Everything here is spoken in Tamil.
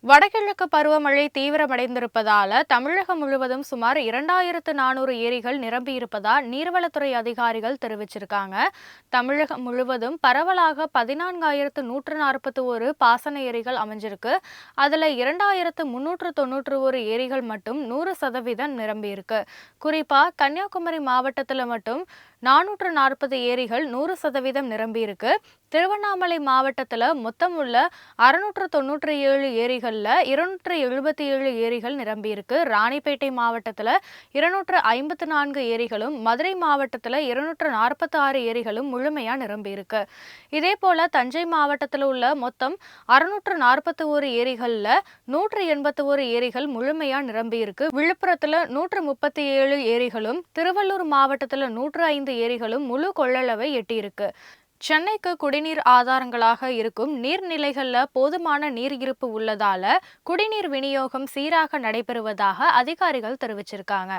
வடகிழக்கு பருவமழை தீவிரமடைந்திருப்பதால தமிழகம் முழுவதும் சுமார் 2400 ஏரிகள் நிரம்பியிருப்பதா நீர்வளத்துறை அதிகாரிகள் தெரிவிச்சிருக்காங்க. தமிழகம் முழுவதும் பரவலாக 14,141 பாசன ஏரிகள் அமைஞ்சிருக்கு. அதுல 2,391 ஏரிகள் மட்டும் 100% நிரம்பியிருக்கு. குறிப்பா கன்னியாகுமரி மாவட்டத்துல மட்டும் 440 ஏரிகள் 100% நிரம்பியிருக்கு. திருவண்ணாமலை மாவட்டத்துல மொத்தம் உள்ள 697 ஏரிகள்ல 277 ஏரிகள் நிரம்பியிருக்கு. ராணிப்பேட்டை மாவட்டத்துல 254 ஏரிகளும், மதுரை மாவட்டத்துல 246 ஏரிகளும் முழுமையா நிரம்பியிருக்கு. இதே போல தஞ்சை மாவட்டத்துல உள்ள மொத்தம் 641 ஏரிகள்ல 181 ஏரிகள் முழுமையா நிரம்பியிருக்கு. விழுப்புரத்துல 137 ஏரிகளும், திருவள்ளூர் மாவட்டத்துல 105 ஏரிகளும் முழு கொள்ளளவை எட்டியிருக்கு. சென்னைக்கு குடிநீர் ஆதாரங்களாக இருக்கும் நீர்நிலைகள்ல போதுமான நீர் இருப்பு உள்ளதால குடிநீர் விநியோகம் சீராக நடைபெறுவதாக அதிகாரிகள் தெரிவிச்சிருக்காங்க.